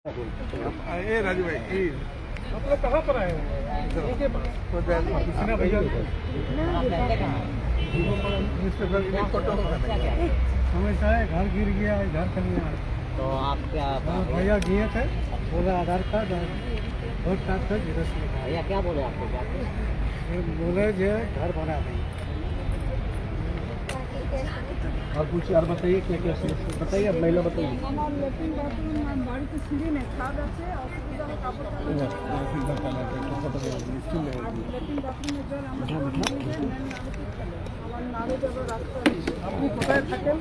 ए राजू भाई आप लोग कहाँ पर आए हैं? इनके पास कृष्णा भैया हमेशा है, घर गिर गया है, घर चल गया। तो आप क्या भैया गए थे, बोला आधार कार्ड और वोट कार्ड का जीरोस लिखा। भैया क्या बोले आपको जाके? बोले जो घर बना नहीं। और कुछ और बताइए क्या क्या बताइए, अब महिला बताइए। আপনি কোথায় থাকেন?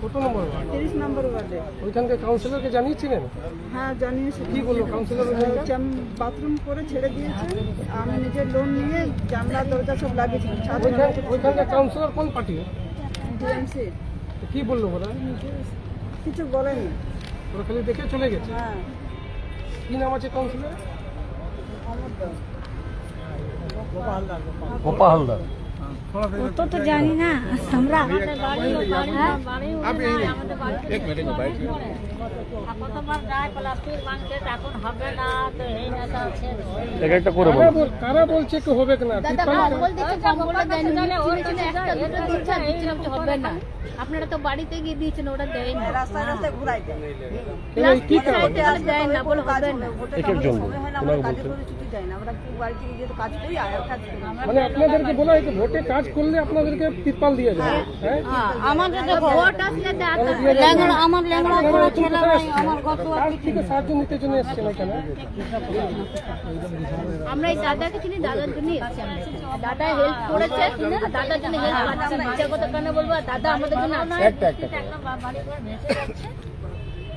কত নম্বর? 30 নম্বর ওয়ার্ডে। ওইখানকার কাউন্সিলরকে জানিয়েছিলেন? হ্যাঁ জানিয়েছি। কি বললো কাউন্সিলর? বাথরুম করে ছেড়ে দিয়েছে। আমি নিজের লোন নিয়ে জানলা দরজা সব লাগিয়েছি। ওইখানকার কাউন্সিলর কোন পার্টি? ডিএমসি। কি বললো ওরা? কিছু বলেনি। ওরা খালি দেখে চলে গেছে। হ্যাঁ। কি নাম আছে কাউন্সিলর? गोपा हलदार। तो जानी ना हमरा एक मिनट बैठ একটা করে কারা বলছে কি হবে কিনা? আপনারা তো বাড়িতে গিয়ে দিয়েছেন, ওটা দেয় না, রাস্তায় রাস্তায় ঘুরাই দেয়। কি কারণ? দেয় না বলে হবে না। এক একজন ছুটি দেয় না। আমরা বাড়ি থেকে যেহেতু কাজ করি আর কাজ করি। মানে আপনাদেরকে বলা হয় ভোটে কাজ করলে আপনাদেরকে তিরপাল দিয়ে যায়। হ্যাঁ আমাদের ভোট আসলে ল্যাংড়া, আমার ল্যাংড়া বড় ছেলে ভাই, আমার গত কাজ থেকে সাহায্য নিতে জন্য এসেছেন এখানে। আমরা এই দাদাকে চিনি, দাদার জন্য এসেছি। দাদা হেল্প করেছে, দাদার জন্য হেল্প পাচ্ছি না। ইচ্ছা কথা কেন বলবো, দাদা আমাদের জন্য একটা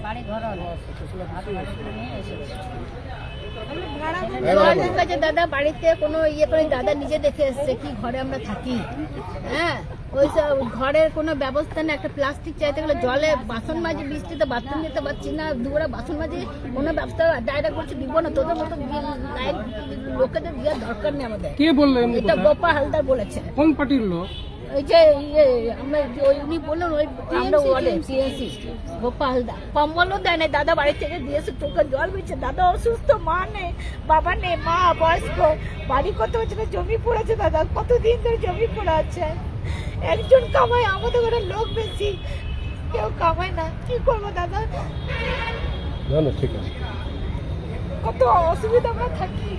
বাড়ি ঘর দাদা বাড়িতে কোনো ইয়ে করে দাদা নিজে দেখে এসছে কি ঘরে আমরা থাকি। হ্যাঁ ওই ঘরের কোনো ব্যবস্থা না। একটা প্লাস্টিক চাইতে গেলে জলে বাসন মাজি, বৃষ্টিতে বাথরুম যেতে পারছি না, দুপুরে বাসন মাজি, কোনো ব্যবস্থা ডাইরেক্ট করছে দিব না। তোদের মতো লোকেদের দেওয়ার দরকার নেই আমাদের। কে বললো? এটা গোপা হালদার বলেছে। কোন পার্টির লোক? ওই যে আমরা উনি বললেন ওই আমরা ওয়ার্ডে টিএনসি গোপা হালদার। কম্বলও দেয় না, দাদা বাড়ি থেকে দিয়েছে, চোখে জল বেছে। দাদা অসুস্থ, মা নেই, বাবা নেই, মা বয়স্ক, বাড়ি কত হচ্ছে না, জমি পড়েছে। দাদা কতদিন ধরে জমি পড়ে আছে। একজন কামায়, আমাদের ঘরে লোক বেশি, কেউ কামায় না। কি করবো দাদা? না ঠিক আছে। কত অসুবিধা আমরা থাকি।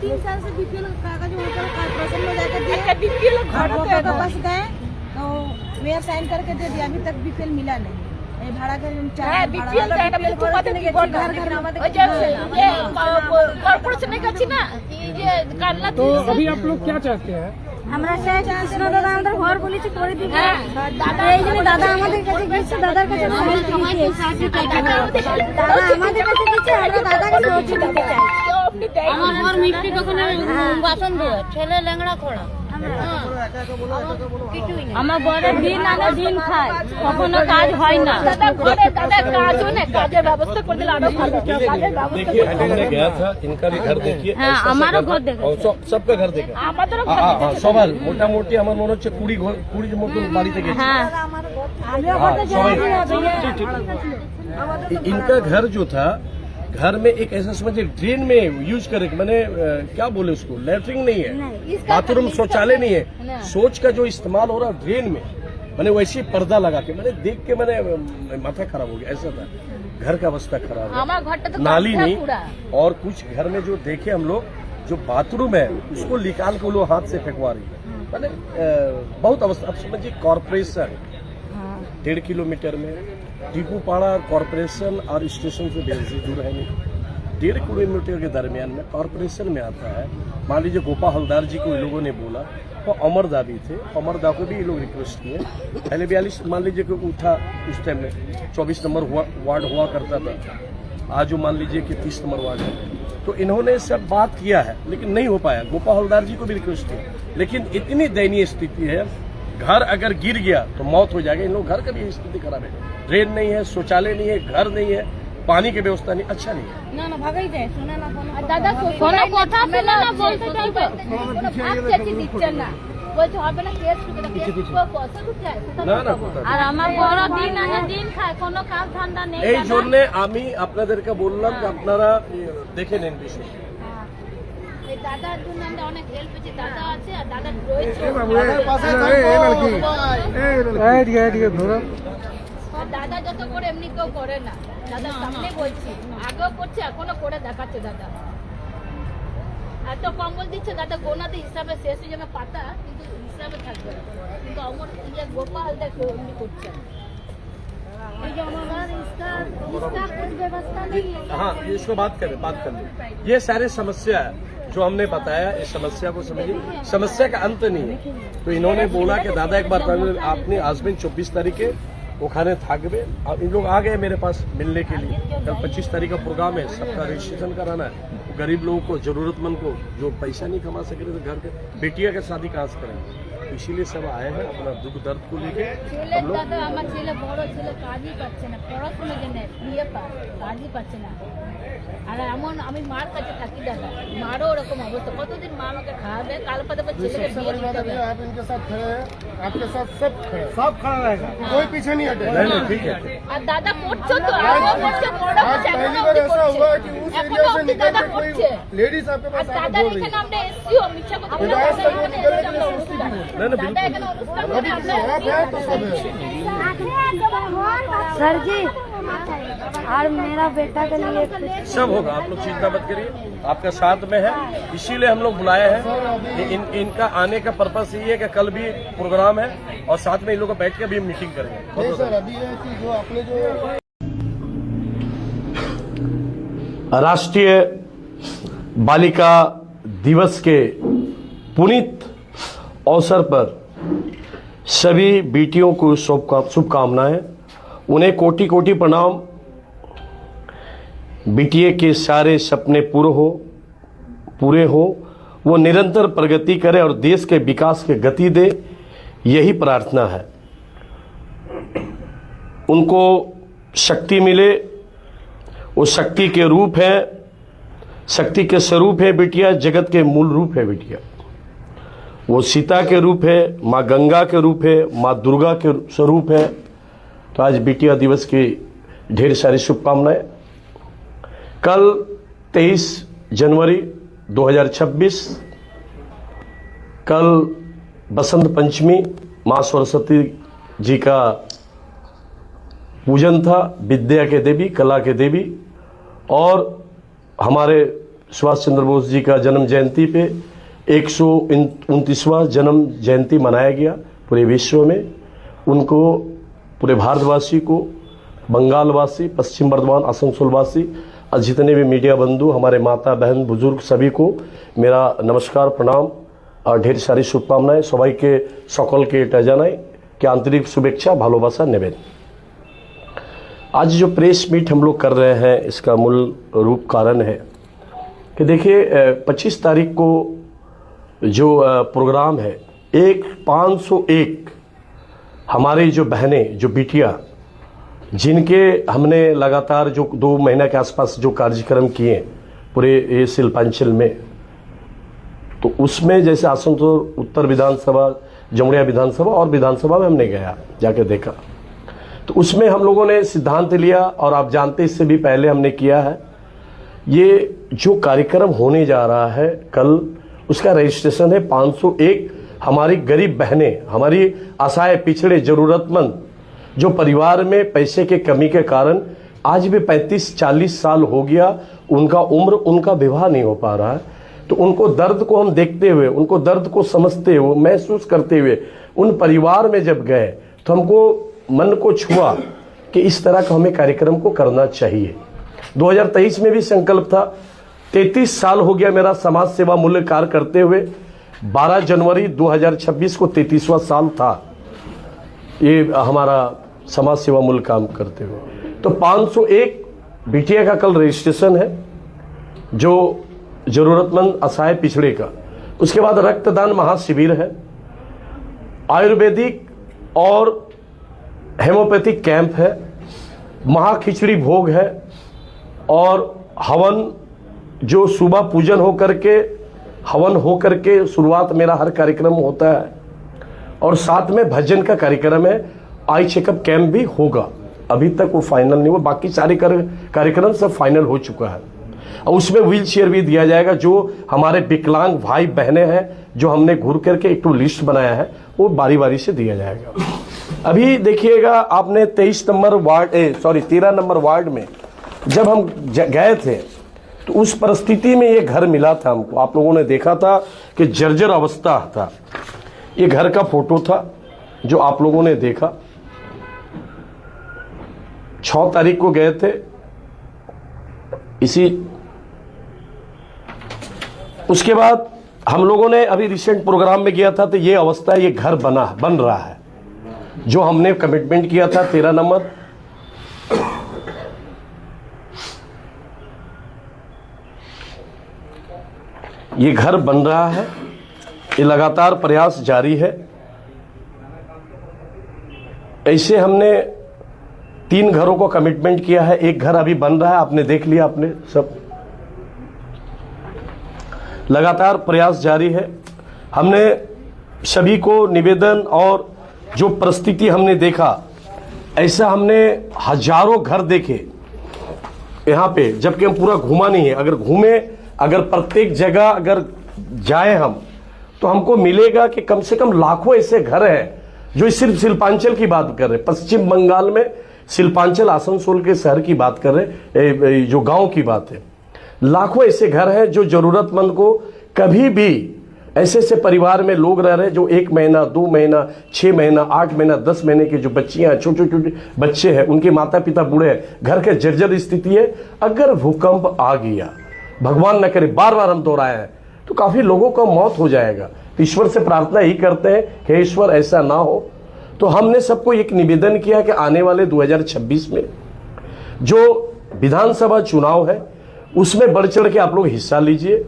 3 साल से बीपीएल कागज ऊपर कॉर्पोरेशन में जाकर दिए। একটা বিপিএল ঘর तो बस गए तो मेयर साइन करके दे दिया। अभी तक बीपीएल मिला नहीं। ये भाड़ा के হ্যাঁ বিপিএল তো এটা বলতে কথা নেই। ঘর ঘর আমাদের ওই যে কর্পোরেশনের কাছে না এই যে কান্না। तो अभी आप लोग क्या चाहते हैं? আমরা চাই কৃষ্ণ দাদা আমাদের ঘর বলেছি করে দিবে। দাদা এই জন্য দাদা আমাদের কাছে গেছে, দাদার কাছে দাদা আমাদের কাছে গেছে, আমরা দাদার কাছে পৌঁছে দিতে চাই। আমার ঘর মিষ্টি দোকানে বাসন ধোয়, ছেলে ল্যাংড়া খোড়া। আমার ঘরে দিন আনে দিন খায়, কখনো কাজ হয় না। দাদা ঘরে দাদা কাজও না, কাজের ব্যবস্থা করে দিলে আরো ভালো। কাজের ব্যবস্থা देखिए हमने गया था, इनका भी घर देखिए। হ্যাঁ আমারও ঘর দেখে, सबका घर देखा। আমাদেরও ঘর হ্যাঁ দেখে। সবার মোটামুটি আমার মনে হচ্ছে 20 মতন বাড়িতে গেছে। হ্যাঁ इनका घर जो था, घर में एक ऐसा समझिए ड्रेन में यूज करे, मैंने क्या बोले उसको, लेटरिन नहीं है, बाथरूम शौचालय नहीं है, सोच का जो इस्तेमाल हो रहा ड्रेन में। मैंने वैसे पर्दा लगा के मैंने देख के मैंने माथा खराब हो गया। ऐसा था घर का अवस्था खराब है, नाली नहीं। और कुछ घर में जो देखे हम लोग, जो बाथरूम है उसको निकाल के वो लोग हाथ से फेंकवा रही है। मैंने बहुत अवस्था। अब समझिए कॉर्पोरेशन 1.5 किलोमीटर में टीपूपाड़ा कॉर्पोरेशन और स्टेशन से बेहद दूर है नहीं। 1.5 किलोमीटर के दरमियान में कॉर्पोरेशन में आता है। मान लीजिए गोपा हलदार जी को इन लोगों ने बोला, वो अमरदा भी थे, अमरदा को भी ये लोग रिक्वेस्ट किए। पहले 42 मान लीजिए कि उठा, उस टाइम में 24 नंबर वार्ड हुआ करता था, आज मान लीजिए कि 30 नंबर वार्ड है। तो इन्होंने सब बात किया है लेकिन नहीं हो पाया। गोपा हलदार जी को भी रिक्वेस्ट किया, लेकिन इतनी दयनीय स्थिति है, घर अगर गिर गया तो मौत हो जाएगी। इन लोग घर का भी स्थिति खराब है, ड्रेन नहीं है, शौचालय नहीं है, घर नहीं है, पानी की व्यवस्था नहीं, अच्छा नहीं है। না না ভাগাই যায়, শোনা না দাদা, কোনো কথা শোনা না, বলতে চাইবে আপনি দিচ্ছেন না। বলছে হবে না কেস করবে না কেস পয়সা কোথায় না না কোথায় আর আমার বড় দিন আছে দিন খায় কোনো কাজ ধান্দা নেই এই জন্য আমি আপনাদেরকে বললাম যে আপনারা দেখে নেন বিষয় এই দাদার জন্য আমরা অনেক হেল্প পেয়েছি দাদা আছে আর দাদা রয়েছে আর দাদা যত করে এমনি কেউ করে না দাদা সামনে বলছি আগেও করছে এখনো করে দেখাচ্ছে দাদা এত কম্বল দিচ্ছে দাদা গোনাতে হিসাবে শেষ হয়ে যাবে পাতা কিন্তু হিসাবে থাকবে না। কিন্তু আমার গোপাল দেখো এমনি করছে हाँ इसको बात कर लो ये सारे समस्या है जो हमने बताया इस समस्या को समझिए समस्या का अंत नहीं है तो इन्होंने बोला कि दादा एक बार आपने हस्बैंड 24 तारीख के वो खाने थाकबे अब इन लोग आ गए मेरे पास मिलने के लिए कल 25 तारीख का प्रोग्राम है सबका रजिस्ट्रेशन कराना है गरीब लोगों को जरूरतमंद को जो पैसा नहीं कमा सके तो घर के बेटिया के शादी कहाँ से करेंगे इसीलिए सब आए हैं अपना दुख दर्द को लेके ছেলে দাদা আমার ছেলে বড় ছেলে কাজই পাচ্ছে না পড়াশোনার জন্য বিয়ে পাস কাজই পাচ্ছে না আর এমন আমি মার কাছে থাকি দাদা মারও ওরকম অবস্থা কতদিন মা আমাকে খাওয়াবে কাল পাতে ছেলেকে বিয়ে দিতে হবে आप इनके साथ खड़े हैं आपके साथ सब खड़ा रहेगा कोई पीछे नहीं हटेगा नहीं नहीं ठीक है আর দাদা পড়ছো তো আগেও পড়ছে বড় आज হচ্ছে पहली এখনো बार অবধি ऐसा हुआ है পড়ছে कि उस এখনো एरिया से অবধি निकल দাদা के कोई পড়ছে लेडीज आपके আর पास आके দাদার बोल रही এখানে है আমরা এসছিও মিথ্যা কথা বলে বিদায় দাদা এখানে নিকল এসছি আমরা অনুষ্ঠান नहीं नहीं দাদা बिल्कुल এখানে অনুষ্ঠান করে আমরা आप हैं तो सब है सर जी और मेरा बेटा के लिए सब होगा आप लोग चिंता मत करिए आपका साथ में है इसीलिए हम लोग बुलाए हैं इनका आने का पर्पस यही है कि कल भी प्रोग्राम है और साथ में इन लोग को बैठ के भी मीटिंग करेंगे नहीं सर अभी है कि जो आपने जो राष्ट्रीय बालिका दिवस के पुनीत अवसर पर सभी बेटियों को शुभकामनाएं उन्हें कोटि कोटि प्रणाम बेटिए के सारे सपने पूरे हो वो निरंतर प्रगति करे और देश के विकास के गति दे यही प्रार्थना है उनको शक्ति मिले वो शक्ति के रूप है शक्ति के स्वरूप है बिटिया जगत के मूल रूप है बिटिया वो सीता के रूप है माँ गंगा के रूप है माँ दुर्गा के स्वरूप है तो आज बिटिया दिवस की ढेर सारी शुभकामनाएं कल 23 जनवरी 2026 कल बसंत पंचमी माँ सरस्वती जी का पूजन था विद्या के देवी कला के देवी और हमारे सुभाष चंद्र बोस जी का जन्म जयंती पे 129वां जन्म जयंती मनाया गया पूरे विश्व में उनको पूरे भारतवासी को बंगालवासी पश्चिम बर्धमान आसनसोलवासी और जितने भी मीडिया बंधु हमारे माता बहन बुजुर्ग सभी को मेरा नमस्कार प्रणाम और ढेर सारी शुभकामनाएं सबाई के सकल के এটা জানাই कि आंतरिक शुभेच्छा भालोबासा नेবেন आज जो प्रेस मीट हम लोग कर रहे हैं इसका मूल रूप कारण है कि देखिए 25 तारीख को जो प्रोग्राम है 501 हमारी जो बहनें जो बिटिया जिनके हमने लगातार जो 2 महीना के आसपास जो कार्यक्रम किए पूरे ये शिल्पांचल में तो उसमें जैसे आसनसोल उत्तर विधानसभा जमुड़िया विधानसभा और विधानसभा में हमने गया जाके देखा तो उसमें हम लोगों ने सिद्धांत लिया और आप जानते इससे भी पहले हमने किया है ये जो कार्यक्रम होने जा रहा है कल उसका रजिस्ट्रेशन है 501 हमारी गरीब बहनें हमारी असहाय पिछड़े जरूरतमंद जो परिवार में पैसे के कमी के कारण आज भी 35-40 साल हो गया उनका उम्र उनका विवाह नहीं हो पा रहा है तो उनको दर्द को हम देखते हुए उनको दर्द को समझते हुए महसूस करते हुए उन परिवार में जब गए तो हमको मन को छुआ कि इस तरह का हमें कार्यक्रम को करना चाहिए 2023 में भी संकल्प था 33 साल हो गया मेरा समाज सेवा मूल्य कार्य करते हुए 12 जनवरी 2026 को 33वां साल था ये हमारा समाज सेवा मूल्य काम करते हुए तो 501 बिटिया का कल रजिस्ट्रेशन है जो जरूरतमंद असहाय पिछड़े का उसके बाद रक्तदान महाशिविर है आयुर्वेदिक और हेमोपैथिक कैंप है महाखिचड़ी भोग है और हवन जो सुबह पूजन हो करके हवन हो करके शुरुआत मेरा हर कार्यक्रम होता है और साथ में भजन का कार्यक्रम है, आई चेकअप कैंप भी होगा। अभी तक वो फाइनल नहीं हुआ, बाकी सारे कार्यक्रम सब फाइनल हो चुका है। और उसमें व्हील चेयर भी दिया जाएगा। जो हमारे विकलांग भाई बहनें हैं, जो हमने घूर करके एक तो लिस्ट बनाया है, वो बारी बारी से दिया जाएगा। अभी देखिएगा, आपने 13 नंबर वार्ड में जब हम गए थे तो उस परिस्थिति में ये घर मिला था हमको। आप लोगों ने देखा था कि जर्जर अवस्था था। ये घर का फोटो था जो आप लोगों ने देखा। 6 तारीख को गए थे। उसके बाद हम लोगों ने अभी रिसेंट प्रोग्राम में गया था, तो ये अवस्था, ये घर बन रहा है जो हमने कमिटमेंट किया था 13 नंबर। ये घर बन रहा है, ये लगातार प्रयास जारी है। ऐसे हमने 3 घरों को कमिटमेंट किया है। एक घर अभी बन रहा है, आपने देख लिया, आपने सब। लगातार प्रयास जारी है। हमने सभी को निवेदन, और जो परिस्थिति हमने देखा, ऐसा हमने हजारों घर देखे यहाँ पे, जबकि हम पूरा घूमा नहीं है। अगर प्रत्येक जगह अगर जाए हम, तो हमको मिलेगा कि कम से कम लाखों ऐसे घर हैं जो सिर्फ शिल्पांचल की बात कर रहे हैं। पश्चिम बंगाल में शिल्पांचल, आसनसोल के शहर की बात कर रहे हैं, जो गांव की बात है। लाखों ऐसे घर हैं जो जरूरतमंद को, कभी भी ऐसे परिवार में लोग रह रहे हैं जो 1 महीना, 2 महीना, 6 महीना, 8 महीना, 10 महीने की जो बच्चियां हैं, छोटे बच्चे हैं, उनके माता पिता बूढ़े हैं, घर के जर्जर स्थिति है। अगर भूकंप आ गया, भगवान न करे, बार बार हम दोहराए हैं, तो काफी लोगों का मौत हो जाएगा। ईश्वर से प्रार्थना ही करते हैं, हे ईश्वर ऐसा ना हो। तो हमने सबको एक निवेदन किया कि आने वाले 2026 में जो विधानसभा चुनाव है, उसमें बढ़ चढ़ के आप लोग हिस्सा लीजिए,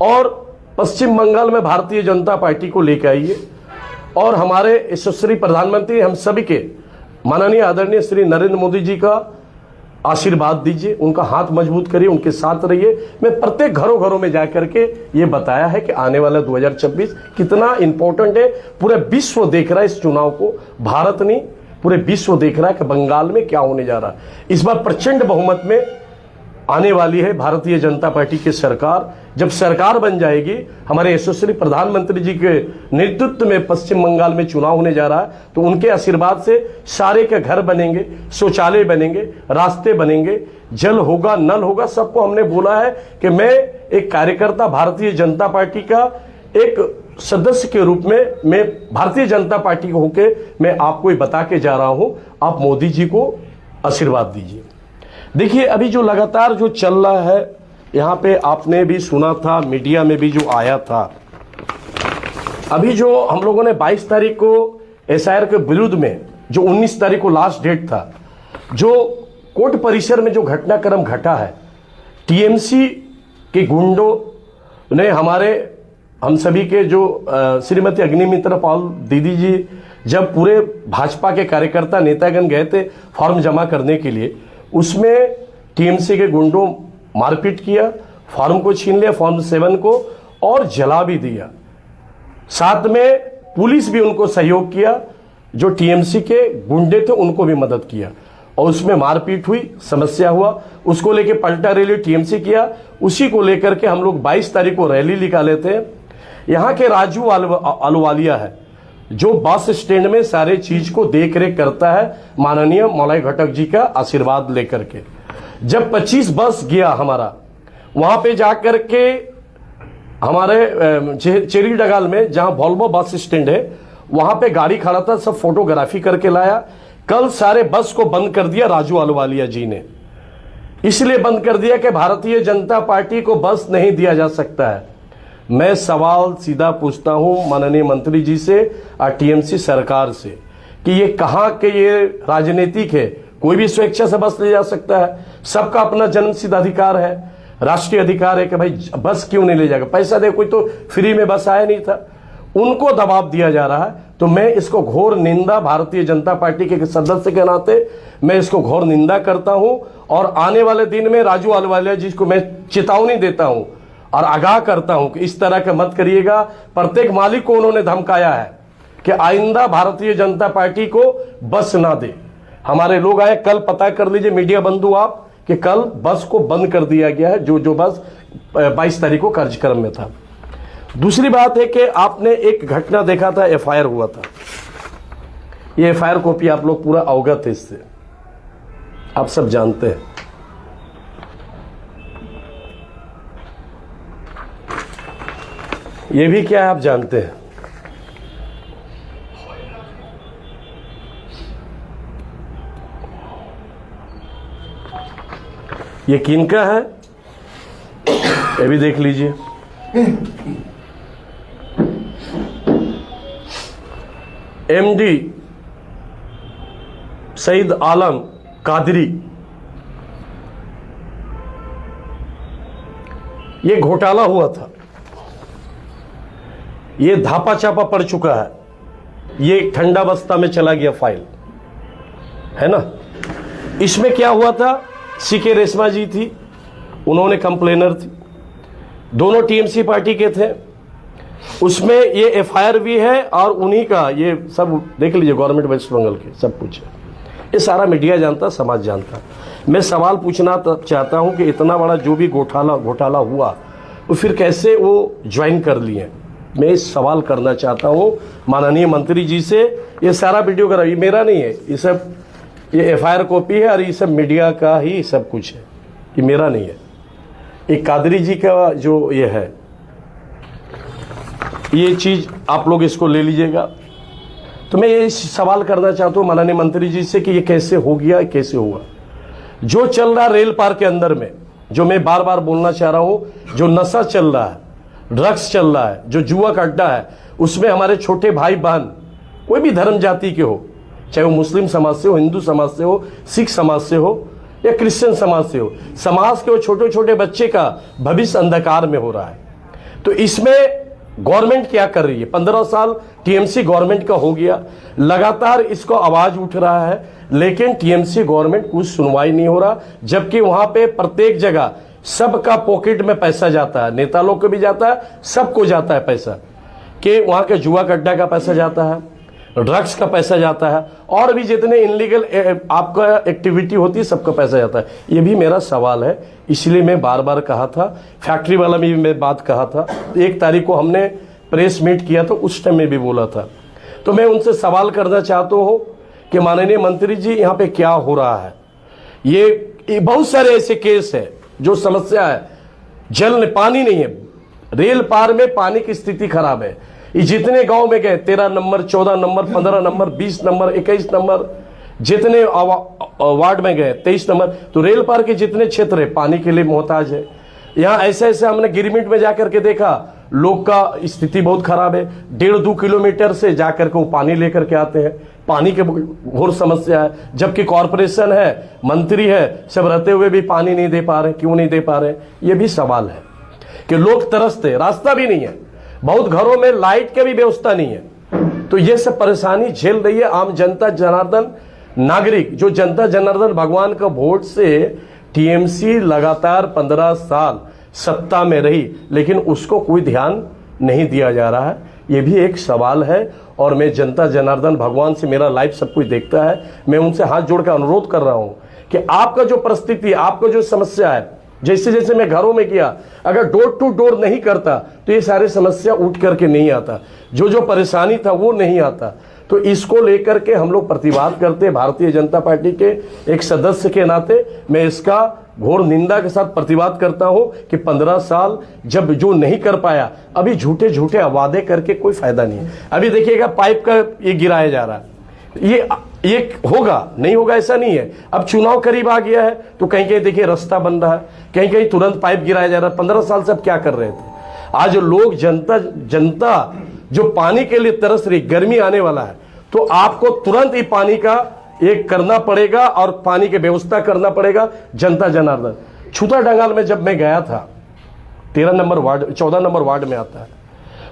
और पश्चिम बंगाल में भारतीय जनता पार्टी को लेकर आइए, और हमारे यशस्वी प्रधानमंत्री, हम सभी के माननीय आदरणीय श्री नरेंद्र मोदी जी का आशीर्वाद दीजिए, उनका हाथ मजबूत करिए, उनके साथ रहिए। मैं प्रत्येक घरों में जाकर के ये बताया है कि आने वाला 2026 कितना इंपॉर्टेंट है। पूरे विश्व देख रहा है इस चुनाव को, भारत नहीं, पूरे विश्व देख रहा है कि बंगाल में क्या होने जा रहा है। इस बार प्रचंड बहुमत में आने वाली है भारतीय जनता पार्टी की सरकार। जब सरकार बन जाएगी, हमारे यशस्वी प्रधानमंत्री जी के नेतृत्व में पश्चिम बंगाल में चुनाव होने जा रहा है, तो उनके आशीर्वाद से सारे के घर बनेंगे, शौचालय बनेंगे, रास्ते बनेंगे, जल होगा, नल होगा। सबको हमने बोला है कि मैं एक कार्यकर्ता, भारतीय जनता पार्टी का एक सदस्य के रूप में, मैं भारतीय जनता पार्टी को होके मैं आपको ये बता के जा रहा हूं, आप मोदी जी को आशीर्वाद दीजिए। देखिए, अभी जो लगातार जो चल रहा है, यहाँ पे आपने भी सुना था, मीडिया में भी जो आया था, अभी जो हम लोगों ने 22 तारीख को एसआईआर के विरुद्ध में, जो 19 तारीख को लास्ट डेट था, जो कोर्ट परिसर में जो घटनाक्रम घटा है, टीएमसी के गुंडों ने हम सभी के जो श्रीमती अग्निमित्र पाल दीदी जी, जब पूरे भाजपा के कार्यकर्ता नेतागण गए थे फॉर्म जमा करने के लिए, उसमें टीएमसी के गुंडों मारपीट किया, फॉर्म को छीन लिया, फॉर्म 7 को, और जला भी दिया। साथ में पुलिस भी उनको सहयोग किया, जो टीएमसी के गुंडे थे उनको भी मदद किया, और उसमें मारपीट हुई, समस्या हुआ, उसको लेके पलटा रैली टीएमसी किया। उसी को लेकर के हम लोग 22 तारीख को रैली निकाले थे। यहाँ के राजू अहलुवालिया है, जो बस स्टैंड में सारे चीज को देख रेख करता है, माननीय मलय घटक जी का आशीर्वाद लेकर के। जब 25 बस गया हमारा, वहां पे जाकर के हमारे चेरी डगाल में, जहां वॉल्वो बस स्टैंड है, वहां पे गाड़ी खड़ा था, सब फोटोग्राफी करके लाया। कल सारे बस को बंद कर दिया राजू अहलुवालिया जी ने। इसलिए बंद कर दिया कि भारतीय जनता पार्टी को बस नहीं दिया जा सकता है। मैं सवाल सीधा पूछता हूं माननीय मंत्री जी से और टीएमसी सरकार से कि ये कहां के ये राजनीतिक है? कोई भी स्वेच्छा से बस ले जा सकता है, सबका अपना जन्मसिद्ध अधिकार है, राष्ट्रीय अधिकार है कि भाई बस क्यों नहीं ले जाएगा, पैसा दे, कोई तो फ्री में बस आया नहीं था, उनको दबाव दिया जा रहा है। तो मैं इसको घोर निंदा, भारतीय जनता पार्टी के सदस्य के नाते मैं इसको घोर निंदा करता हूं, और आने वाले दिन में राजू अहलुवालिया जी को मैं चेतावनी देता हूं और आगाह करता हूं कि इस तरह का मत करिएगा। प्रत्येक मालिक को उन्होंने धमकाया है कि आइंदा भारतीय जनता पार्टी को बस ना दे। हमारे लोग आए, कल पता कर लीजिए मीडिया बंधु आप, कि कल बस को बंद कर दिया गया है, जो बस 22 तारीख को कार्यक्रम में था। दूसरी बात है कि आपने एक घटना देखा था, एफआईआर हुआ था। ये एफआईआर कॉपी आप लोग पूरा अवगत है इससे, आप सब जानते हैं। ये भी क्या है आप जानते हैं। ये किनका है ये भी देख लीजिए। एमडी सईद आलम कादरी, ये घोटाला हुआ था, ये धापा चापा पड़ चुका है, ये ठंडा बस्ता में चला गया फाइल, है ना। इसमें क्या हुआ था, सीके रेशमा जी थी, उन्होंने कंप्लेनर थी, दोनों टीएमसी पार्टी के थे। उसमें ये एफआईआर भी है और उन्हीं का ये सब देख लीजिए, गवर्नमेंट वेस्ट बंगाल के सब कुछ है। ये सारा मीडिया जानता, समाज जानता। मैं सवाल पूछना चाहता हूं कि इतना बड़ा जो भी घोटाला हुआ तो फिर कैसे वो ज्वाइन कर लिए। मैं इस सवाल करना चाहता हूं माननीय मंत्री जी से। ये सारा वीडियो करा, ये मेरा नहीं है, ये सब ये एफआईआर कॉपी है और ये सब मीडिया का ही सब कुछ है, ये मेरा नहीं है। एक कादरी जी का जो ये है, ये चीज आप लोग इसको ले लीजिएगा। तो मैं ये सवाल करना चाहता हूं माननीय मंत्री जी से कि ये कैसे हो गया, कैसे हुआ। जो चल रहा रेल पार के अंदर में, जो मैं बार बार बोलना चाह रहा हूं, जो नशा चल रहा है, ड्रग्स चल रहा है, जो जुआ का अड्डा है, उसमें हमारे छोटे भाई बहन कोई भी धर्म जाति के हो, चाहे वो मुस्लिम समाज से हो, हिंदू समाज से हो, सिख समाज से हो या क्रिश्चियन समाज से हो, समाज के वो छोटे छोटे बच्चे का भविष्य अंधकार में हो रहा है। तो इसमें गवर्नमेंट क्या कर रही है। 15 साल टीएमसी गवर्नमेंट का हो गया, लगातार इसको आवाज उठ रहा है, लेकिन टीएमसी गवर्नमेंट कुछ सुनवाई नहीं हो रहा। जबकि वहां पे प्रत्येक जगह सबका पॉकेट में पैसा जाता है, नेता लोग को भी जाता है, सबको जाता है पैसा, कि वहां के जुआ का अड्डा का पैसा जाता है, ड्रग्स का पैसा जाता है, और भी जितने इनलीगल आपका एक्टिविटी होती है सबका पैसा जाता है। ये भी मेरा सवाल है, इसलिए मैं बार बार कहा था, फैक्ट्री वाला में भी मैं बात कहा था, 1 तारीख को हमने प्रेस मीट किया तो उस टाइम में भी बोला था। तो मैं उनसे सवाल करना चाहता हूँ कि माननीय मंत्री जी यहाँ पे क्या हो रहा है। ये बहुत सारे ऐसे केस है जो समस्या है, जल पानी नहीं है, रेल पार में पानी की स्थिति खराब है। ये जितने गांव में गए, 13 number, 14 number, 15 number, 20 number, 21 number, जितने वार्ड में गए, 23 नंबर, तो रेल पार के जितने क्षेत्र है पानी के लिए मोहताज है। यहाँ ऐसे ऐसे हमने गिरमिट में जाकर के देखा, लोग का स्थिति बहुत खराब है, 1.5-2 किलोमीटर से जाकर के वो पानी लेकर के आते हैं, पानी के घोर समस्या है। जबकि कॉरपोरेशन है, मंत्री है, सब रहते हुए भी पानी नहीं दे पा रहे, क्यों नहीं दे पा रहे, ये भी सवाल है। कि लोग तरसते, रास्ता भी नहीं है, बहुत घरों में लाइट की भी व्यवस्था नहीं है। तो ये सब परेशानी झेल रही है आम जनता जनार्दन नागरिक, जो जनता जनार्दन भगवान का वोट से टीएमसी लगातार 15 साल सत्ता में रही, लेकिन उसको कोई ध्यान नहीं दिया जा रहा है। ये भी एक सवाल है। और मैं जनता जनार्दन भगवान से, मेरा लाइव सब कुछ देखता है, मैं उनसे हाथ जोड़कर अनुरोध कर रहा हूं कि आपका जो परिस्थिति, आपका जो समस्या है, जैसे जैसे मैं घरों में किया, अगर डोर टू डोर नहीं करता तो ये सारे समस्या उठ करके नहीं आता, जो परेशानी था वो नहीं आता। तो इसको लेकर के हम लोग प्रतिवाद करते हैं। भारतीय जनता पार्टी के एक सदस्य के नाते मैं इसका घोर निंदा के साथ प्रतिवाद करता हूं कि 15 साल जब जो नहीं कर पाया, अभी झूठे झूठे वादे करके कोई फायदा नहीं है। अभी देखिएगा पाइप का ये गिराया जा रहा है, ये होगा, नहीं होगा ऐसा नहीं है। अब चुनाव करीब आ गया है तो कहीं कहीं देखिए रास्ता बन रहा है, कहीं कहीं तुरंत पाइप गिराया जा रहा है। 15 साल से अब क्या कर रहे थे। आज लोग जनता जो पानी के लिए तरस रही, गर्मी आने वाला है, तो आपको तुरंत ही पानी का एक करना पड़ेगा और पानी की व्यवस्था करना पड़ेगा। जनता जनार्दन छूता डंगाल में जब मैं गया था, 13 नंबर वार्ड, 14 नंबर वार्ड में आता है,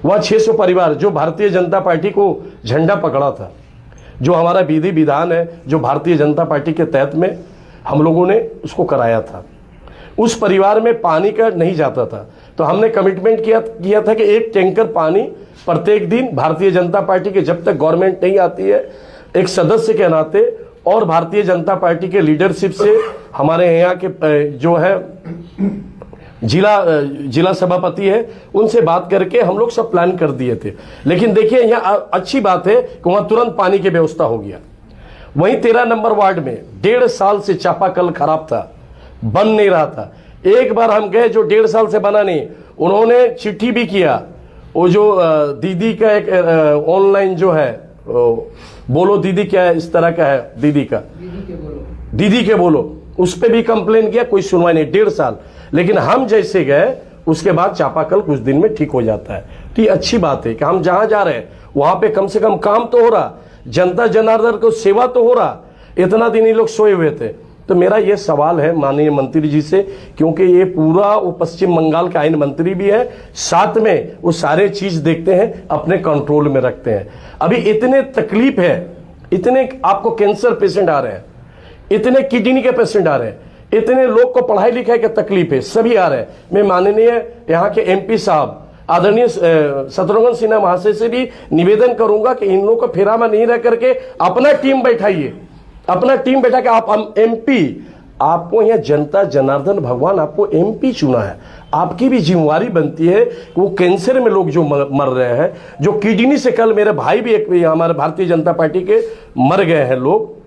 वहां 600 परिवार जो भारतीय जनता पार्टी को झंडा पकड़ा था, जो हमारा विधि विधान है, जो भारतीय जनता पार्टी के तहत में हम लोगों ने उसको कराया था, उस परिवार में पानी का नहीं जाता था। तो हमने कमिटमेंट किया था कि 1 टैंकर पानी प्रत्येक दिन भारतीय जनता पार्टी के जब तक गवर्नमेंट नहीं आती है, एक सदस्य के नाते और भारतीय जनता पार्टी के लीडरशिप से हमारे यहाँ के जो है जिला सभापति है उनसे बात करके हम लोग सब प्लान कर दिए थे। लेकिन देखिए यहाँ अच्छी बात है कि वहां तुरंत पानी की व्यवस्था हो गया। वहीं 13 नंबर वार्ड में 1.5 साल से चापाकल खराब था, बन नहीं रहा था। एक बार हम गए, जो 1.5 साल से बना नहीं, उन्होंने चिट्ठी भी किया। वो जो दीदी का एक ऑनलाइन जो है बोलो दीदी, क्या है इस तरह का है दीदी का, दीदी के बोलो, उस पर भी कंप्लेन किया, कोई सुनवाई नहीं, 1.5 साल। लेकिन हम जैसे गए उसके बाद चापाकल कुछ दिन में ठीक हो जाता है। तो ये अच्छी बात है कि हम जहां जा रहे हैं वहां पे कम से कम काम तो हो रहा, जनता जनार्दन को सेवा तो हो रहा। इतना दिन ये लोग सोए हुए थे। तो मेरा ये सवाल है माननीय मंत्री जी से, क्योंकि ये पूरा वो पश्चिम बंगाल के आईन मंत्री भी है, साथ में वो सारे चीज देखते हैं, अपने कंट्रोल में रखते हैं। अभी इतने तकलीफ है, इतने आपको कैंसर पेशेंट आ रहे हैं, इतने किडनी के पेशेंट आ रहे हैं, इतने लोग को पढ़ाई लिखाई की तकलीफ है, सभी आ रहे हैं। मैं माननीय यहाँ के MP साहब आदरणीय शत्रुघ्न सिन्हा महाशय से भी निवेदन करूंगा कि इन लोगों को फेरा में नहीं रह करके अपना टीम बैठाइए, अपना टीम बैठा के आप MP, आपको यहाँ जनता जनार्दन भगवान आपको MP चुना है, आपकी भी जिम्मेवारी बनती है कि वो कैंसर में लोग जो मर रहे हैं, जो किडनी से, कल मेरे भाई भी एक हमारे भारतीय जनता पार्टी के मर गए हैं लोग,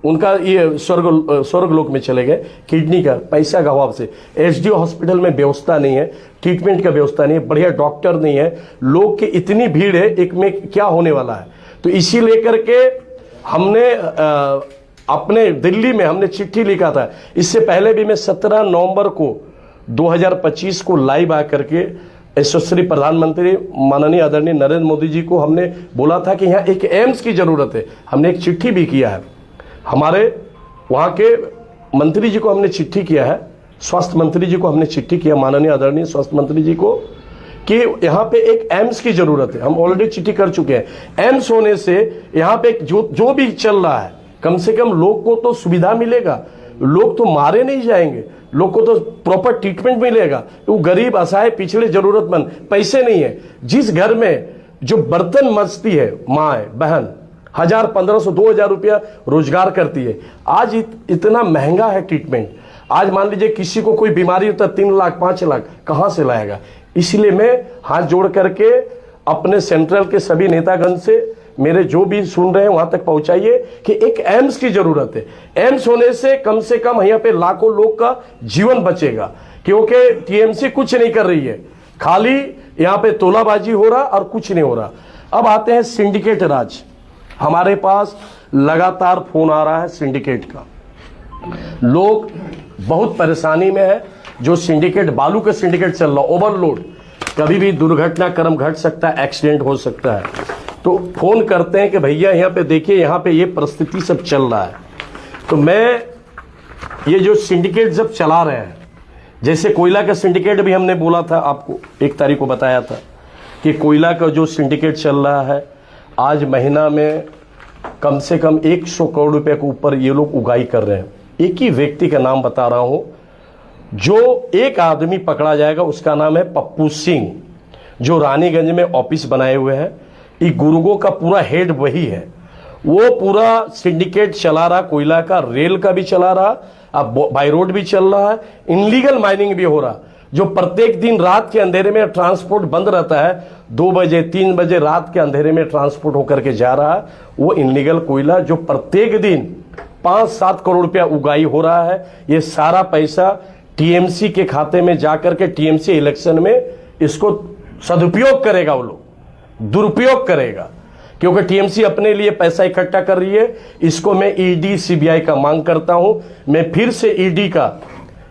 उनका ये स्वर्ग लोक में चले गए किडनी का पैसा का अभाव से। SDO हॉस्पिटल में व्यवस्था नहीं है, ट्रीटमेंट का व्यवस्था नहीं है, बढ़िया डॉक्टर नहीं है, लोग की इतनी भीड़ है, एक में क्या होने वाला है। तो इसी लेकर के हमने अपने दिल्ली में हमने चिट्ठी लिखा था। इससे पहले भी मैं 17 नवंबर को 2025 को लाइव आकर के यशस्वी प्रधानमंत्री माननीय आदरणीय नरेंद्र मोदी जी को हमने बोला था कि यहाँ एक एम्स की जरूरत है। हमने एक चिट्ठी भी किया है, हमारे वहाँ के मंत्री जी को हमने चिट्ठी किया है, स्वास्थ्य मंत्री जी को हमने चिट्ठी किया, माननीय आदरणीय स्वास्थ्य मंत्री जी को, कि यहाँ पे एक एम्स की जरूरत है। हम ऑलरेडी चिट्ठी कर चुके हैं। एम्स होने से यहाँ पे जो भी चल रहा है, कम से कम लोग को तो सुविधा मिलेगा, लोग तो मारे नहीं जाएंगे, लोग को तो प्रॉपर ट्रीटमेंट मिलेगा। वो गरीब, असहाय, पिछड़े, जरूरतमंद, पैसे नहीं है, जिस घर में जो बर्तन मजती है माँ बहन, 1000, 1500, 2000 रुपया रोजगार करती है, आज इतना महंगा है ट्रीटमेंट। आज मान लीजिए किसी को कोई बीमारी होता है, 3 लाख 5 लाख कहां से लाएगा। इसलिए मैं हाथ जोड़ करके अपने सेंट्रल के सभी नेतागण से, मेरे जो भी सुन रहे हैं वहां तक पहुंचाइए कि एक एम्स की जरूरत है। एम्स होने से कम यहाँ पे लाखों लोग का जीवन बचेगा, क्योंकि TMC कुछ नहीं कर रही है, खाली यहाँ पे तोलाबाजी हो रहा और कुछ नहीं हो रहा। अब आते हैं सिंडिकेट राज। हमारे पास लगातार फोन आ रहा है सिंडिकेट का, लोग बहुत परेशानी में है। जो सिंडिकेट, बालू का सिंडिकेट चल रहा, ओवरलोड, कभी भी दुर्घटना क्रम घट सकता है, एक्सीडेंट हो सकता है। तो फोन करते हैं कि भैया यहाँ पे देखिए, यहाँ पे ये परिस्थिति सब चल रहा है। तो मैं ये जो सिंडिकेट जब चला रहे हैं, जैसे कोयला का सिंडिकेट भी हमने बोला था आपको, 1 तारीख को बताया था कि कोयला का जो सिंडिकेट चल रहा है, आज महीना में कम से कम 100 करोड़ रुपए के ऊपर ये लोग उगाही कर रहे हैं। एक ही व्यक्ति का नाम बता रहा हूं, जो एक आदमी पकड़ा जाएगा, उसका नाम है पप्पू सिंह, जो रानीगंज में ऑफिस बनाए हुए हैं। ये गुरुगो का पूरा हेड वही है, वो पूरा सिंडिकेट चला रहा, कोयला का, रेल का भी चला रहा, अब बाई रोड भी चल रहा है, इनलीगल माइनिंग भी हो रहा, जो प्रत्येक दिन रात के अंधेरे में ट्रांसपोर्ट बंद रहता है, 2 बजे 3 बजे रात के अंधेरे में ट्रांसपोर्ट होकर के जा रहा है, वो इनलीगल कोयला जो प्रत्येक दिन 5-7 करोड़ रुपया उगाही हो रहा है। ये सारा पैसा TMC के खाते में जाकर के TMC इलेक्शन में इसको सदुपयोग करेगा, वो लोग दुरुपयोग करेगा, क्योंकि TMC अपने लिए पैसा इकट्ठा कर रही है। इसको मैं ED CBI का मांग करता हूं। मैं फिर से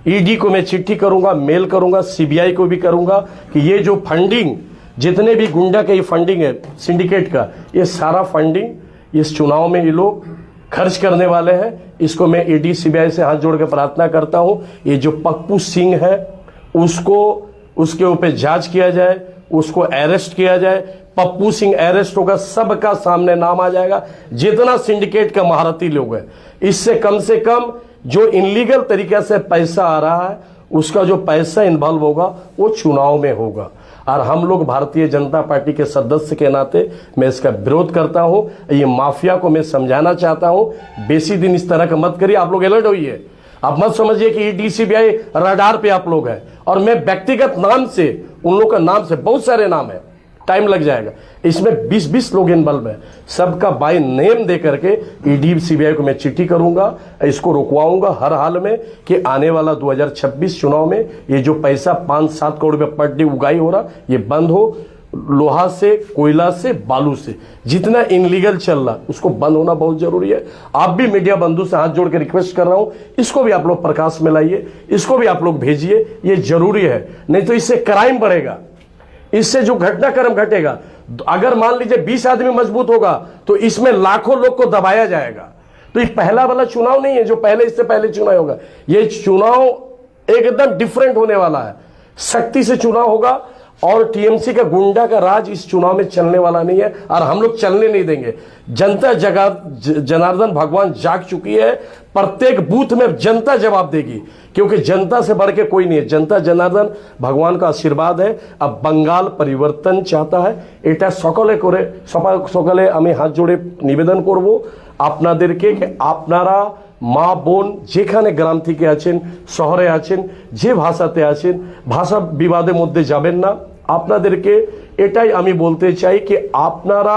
ED को मैं चिट्ठी करूंगा, मेल करूंगा, CBI को भी करूंगा कि ये जो फंडिंग, जितने भी गुंडा का ये फंडिंग है सिंडिकेट का, ये सारा फंडिंग इस चुनाव में ये लोग खर्च करने वाले हैं। इसको मैं ED CBI से हाथ जोड़ के प्रार्थना करता हूं, ये जो पप्पू सिंह है उसको, उसके ऊपर जांच किया जाए, उसको अरेस्ट किया जाए। पप्पू सिंह अरेस्ट होगा, सबका सामने नाम आ जाएगा, जितना सिंडिकेट का महारथी लोग है। इससे कम से कम जो इनलीगल तरीके से पैसा आ रहा है उसका जो पैसा इन्वॉल्व होगा वो चुनाव में होगा। और हम लोग भारतीय जनता पार्टी के सदस्य के नाते मैं इसका विरोध करता हूं। ये माफिया को मैं समझाना चाहता हूं, बेसी दिन इस तरह का मत करिए। आप लोग अलर्ट होइए, आप मत समझिए कि ईडी सीबीआई रडार पे आप लोग हैं। और मैं व्यक्तिगत नाम से, उन लोग का नाम से, बहुत सारे नाम है, टाइम लग जाएगा, इसमें 20-20 लोग इन्वॉल्व है, सबका बाय नेम दे करके ईडी सीबीआई को मैं चिट्ठी करूंगा, इसको रुकवाऊंगा हर हाल में कि आने वाला 2026 चुनाव में ये जो पैसा 5-7 करोड़ रुपए पर डे उगाई हो रहा ये बंद हो। लोहा से, कोयला से, बालू से जितना इनलीगल चल रहा उसको बंद होना बहुत जरूरी है। आप भी मीडिया बंधु से हाथ जोड़ के रिक्वेस्ट कर रहा हूं, इसको भी आप लोग प्रकाश में लाइए, इसको भी आप लोग भेजिए, ये जरूरी है। नहीं तो इससे क्राइम बढ़ेगा, इससे जो घटनाक्रम घटेगा, अगर मान लीजिए 20 आदमी मजबूत होगा तो इसमें लाखों लोग को दबाया जाएगा। तो ये पहला वाला चुनाव नहीं है जो पहले, इससे पहले चुनाव होगा। ये चुनाव एकदम डिफरेंट होने वाला है, सख्ती से चुनाव होगा और टीएमसी का गुंडा का राज इस चुनाव में चलने वाला नहीं है और हम लोग चलने नहीं देंगे। जनता जनार्दन भगवान जाग चुकी है, प्रत्येक बूथ में जनता जवाब देगी, क्योंकि जनता से बढ़ के कोई नहीं है। जनता जनार्दन भगवान का आशीर्वाद है। अब बंगाल परिवर्तन चाहता है, এটা সকলে আমি হাত জোড়ে নিবেদন করব আপনাদেরকে कि আপনারা মা বোন যেখানে গ্রাম থেকে আছেন, শহরে আছেন, যে ভাষাতে আছেন, ভাষা বিবাদের মধ্যে যাবেন না। আপনাদেরকে এটাই আমি বলতে চাই कि আপনারা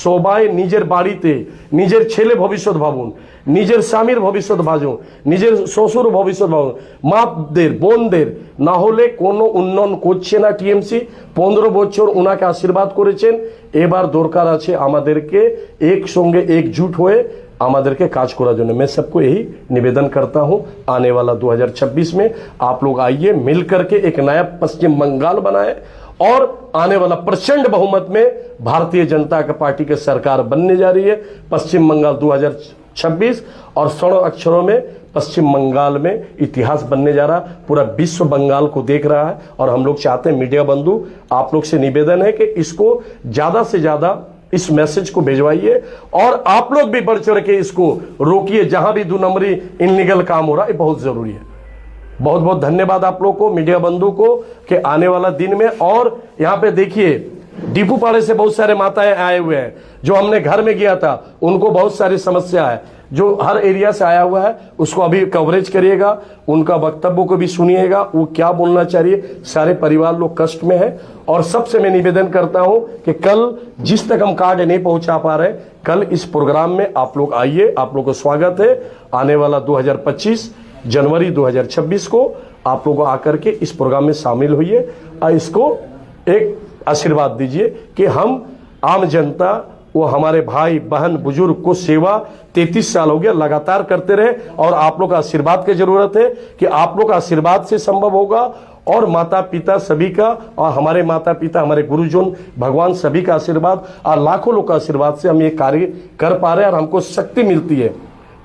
সবাই নিজের বাড়িতে নিজের ছেলে ভবিষ্যৎ ভাবুন, নিজের স্বামীর ভবিষ্যৎ ভাবুন, নিজের শ্বশুর ভবিষ্যৎ ভাবুন, মাদের বোনদের। না হলে কোনো উন্নয়ন করছে না টিএমসি। 15 বছর ওনাকে আশীর্বাদ করেছেন, এবার দরকার আছে আমাদেরকে একসঙ্গে একজুট হয়ে আমাদেরকে কাজ করার জন্য। मैं सबको यही निवेदन करता हूं, आने वाला 2026 में आप लोग आइए, मिल करके एक नया पश्चिम बंगाल बनाए और आने वाला प्रचंड बहुमत में भारतीय जनता पार्टी की सरकार बनने जा रही है। पश्चिम बंगाल 2026 और 16 अक्षरों में पश्चिम बंगाल में इतिहास बनने जा रहा। पूरा विश्व बंगाल को देख रहा है और हम लोग चाहते हैं, मीडिया बंधु आप लोग से निवेदन है कि इसको ज्यादा से ज्यादा इस मैसेज को भेजवाइए और आप लोग भी बढ़ चढ़ के इसको रोकिए। जहां भी 2 नंबरी इनलीगल काम हो रहा है, ये बहुत जरूरी है। बहुत बहुत धन्यवाद आप लोग को, मीडिया बंधु को, कि आने वाला दिन में। और यहाँ पे देखिए डीपूपाड़े से बहुत सारे माताएं आए हुए हैं, जो हमने घर में गया था, उनको बहुत सारी समस्या है, जो हर एरिया से आया हुआ है, उसको अभी कवरेज करिएगा, उनका वक्तव्य को भी सुनिएगा, वो क्या बोलना चाहिए। सारे परिवार लोग कष्ट में है। और सबसे मैं निवेदन करता हूं कि कल जिस तक हम कार्ड नहीं पहुंचा पा रहे, कल इस प्रोग्राम में आप लोग आइए, आप लोग को स्वागत है। आने वाला 2025 जनवरी 2026 को आप लोग आकर के इस प्रोग्राम में शामिल होइए और इसको एक आशीर्वाद दीजिए कि हम आम जनता, वो हमारे भाई बहन बुजुर्ग को सेवा 33 साल हो गया लगातार करते रहे। और आप लोग का आशीर्वाद की जरूरत है कि आप लोग का आशीर्वाद से संभव होगा। और माता पिता सभी का, और हमारे माता पिता, हमारे गुरुजन, भगवान सभी का आशीर्वाद और लाखों लोग का आशीर्वाद से हम ये कार्य कर पा रहे हैं और हमको शक्ति मिलती है,